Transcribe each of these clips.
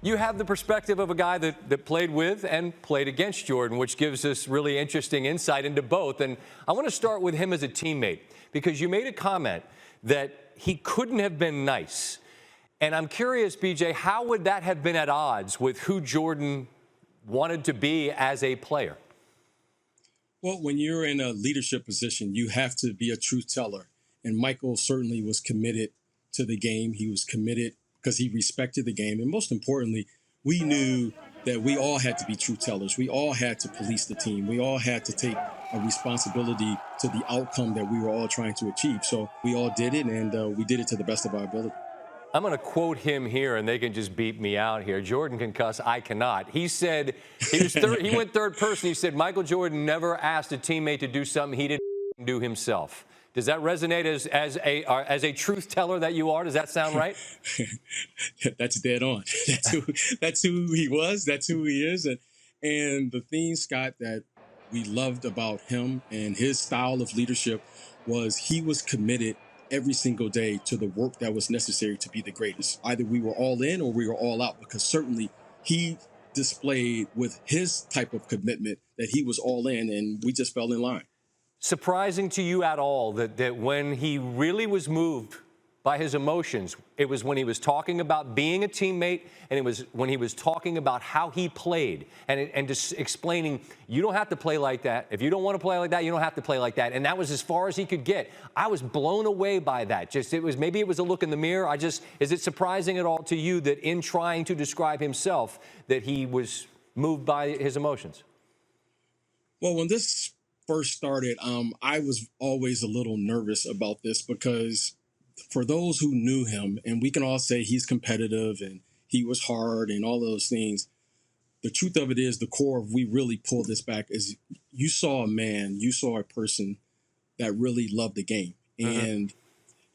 you have the perspective of a guy that played with and played against Jordan, which gives us really interesting insight into both. And I want to start with him as a teammate, because you made a comment that he couldn't have been nice. And I'm curious, BJ, how would that have been at odds with who Jordan wanted to be as a player? Well, when you're in a leadership position, you have to be a truth teller. And Michael certainly was committed to the game. He was committed because he respected the game. And most importantly, we knew that we all had to be truth tellers. We all had to police the team. We all had to take a responsibility to the outcome that we were all trying to achieve. So we all did it, and we did it to the best of our ability. I'm going to quote him here, and they can just beat me out here. Jordan can cuss, I cannot. He said, he went third person. He said, Michael Jordan never asked a teammate to do something he didn't do himself. Does that resonate as a truth teller that you are? Does that sound right? That's dead on. That's who he was. That's who he is. And the thing, Scott, that we loved about him and his style of leadership was he was committed every single day to the work that was necessary to be the greatest. Either we were all in or we were all out, because certainly he displayed with his type of commitment that he was all in, and we just fell in line. Surprising to you at all that when he really was moved by his emotions, it was when he was talking about being a teammate, and it was when he was talking about how he played and just explaining, you don't have to play like that. If you don't want to play like that, you don't have to play like that. And that was as far as he could get. I was blown away by that. Maybe it was a look in the mirror. Is it surprising at all to you that in trying to describe himself that he was moved by his emotions? Well, when this first started, I was always a little nervous about this, because for those who knew him, and we can all say he's competitive and he was hard and all those things, the truth of it is, the core of we really pulled this back is you saw a person that really loved the game. And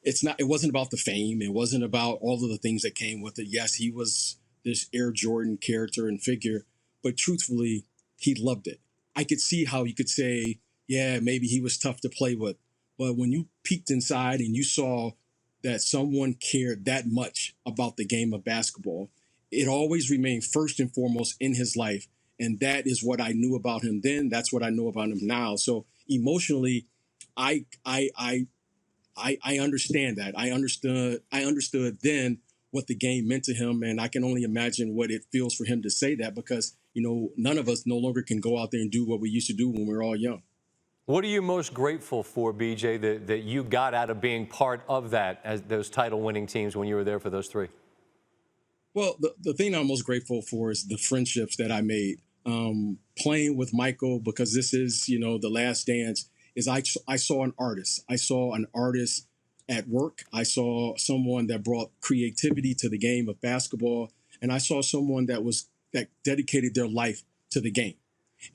it wasn't about the fame. It wasn't about all of the things that came with it. Yes, he was this Air Jordan character and figure, but truthfully, he loved it. I could see how you could say, yeah, maybe he was tough to play with. But when you peeked inside and you saw that someone cared that much about the game of basketball, it always remained first and foremost in his life. And that is what I knew about him then. That's what I know about him now. So emotionally, I understand that. I understood then what the game meant to him. And I can only imagine what it feels for him to say that, because, none of us no longer can go out there and do what we used to do when we were all young. What are you most grateful for, BJ, that you got out of being part of that, as those title-winning teams when you were there for those three? Well, the thing I'm most grateful for is the friendships that I made. Playing with Michael, because this is, the last dance, is I saw an artist. I saw an artist at work. I saw someone that brought creativity to the game of basketball. And I saw someone that dedicated their life to the game.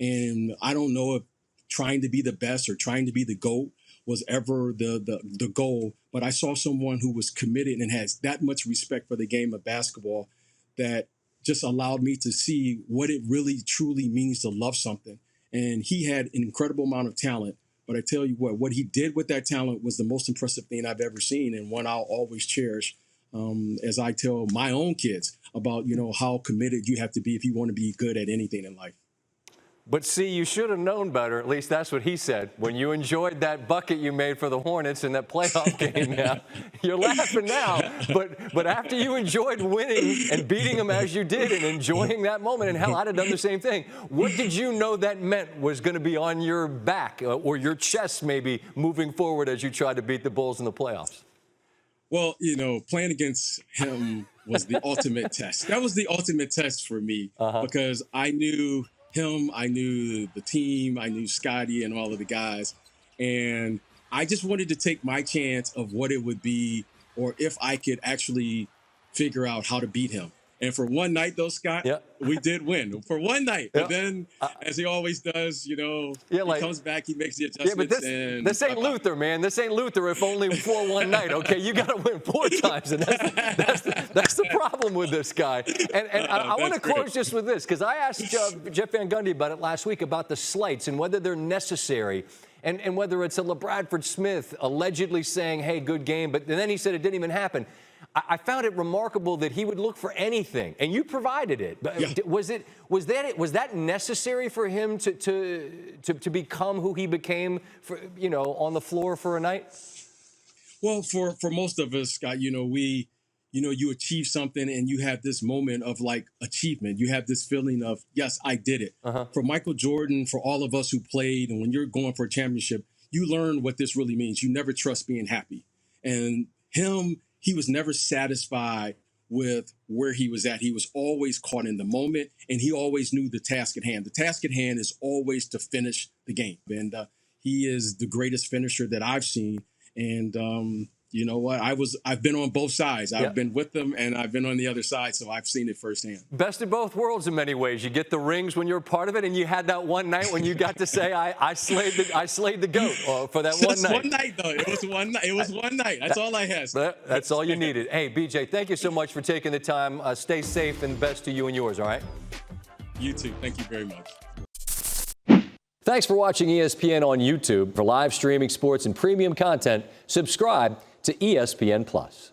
And I don't know if trying to be the best or trying to be the GOAT was ever the goal, but I saw someone who was committed and has that much respect for the game of basketball that just allowed me to see what it really truly means to love something. And he had an incredible amount of talent, but I tell you what he did with that talent was the most impressive thing I've ever seen, and one I'll always cherish as I tell my own kids about, how committed you have to be if you want to be good at anything in life. But see, you should have known better. At least that's what he said. When you enjoyed that bucket you made for the Hornets in that playoff game now, you're laughing now. But after you enjoyed winning and beating them as you did and enjoying that moment, and hell, I'd have done the same thing. What did you know that meant was going to be on your back or your chest maybe moving forward as you tried to beat the Bulls in the playoffs? Well, playing against him was the ultimate test. That was the ultimate test for me because I knew him, I knew the team, I knew Scotty and all of the guys. And I just wanted to take my chance of what it would be, or if I could actually figure out how to beat him. And for one night, though, Scott, we did win for one night. But then, as he always does, he comes back, he makes the adjustments. Yeah, but this ain't Luther, man. This ain't Luther if only for one night, okay? You got to win 4 times, and that's the problem with this guy. And I want to close just with this, because I asked Jeff Van Gundy about it last week, about the slights and whether they're necessary. And whether it's a LeBradford Smith allegedly saying, hey, good game, but then he said it didn't even happen. I found it remarkable that he would look for anything, and you provided it. But Yeah. was that necessary for him to become who he became, on the floor for a night? Well, for most of us, Scott, you achieve something and you have this moment of like achievement. You have this feeling of, yes, I did it. For Michael Jordan, for all of us who played, and when you're going for a championship, you learn what this really means. You never trust being happy. And he was never satisfied with where he was at. He was always caught in the moment, and he always knew the task at hand. The task at hand is always to finish the game. And he is the greatest finisher that I've seen. And you know what? I've been on both sides. I've been with them, and I've been on the other side, so I've seen it firsthand. Best of both worlds in many ways. You get the rings when you're a part of it, and you had that one night when you got to say, "I slayed the goat" for that one night. One night, though. It was one night. It was one night. That's all I had. That's all you needed. Hey, BJ, thank you so much for taking the time. Stay safe, and best to you and yours. All right. You too. Thank you very much. Thanks for watching ESPN on YouTube. For live streaming sports and premium content, subscribe to ESPN+.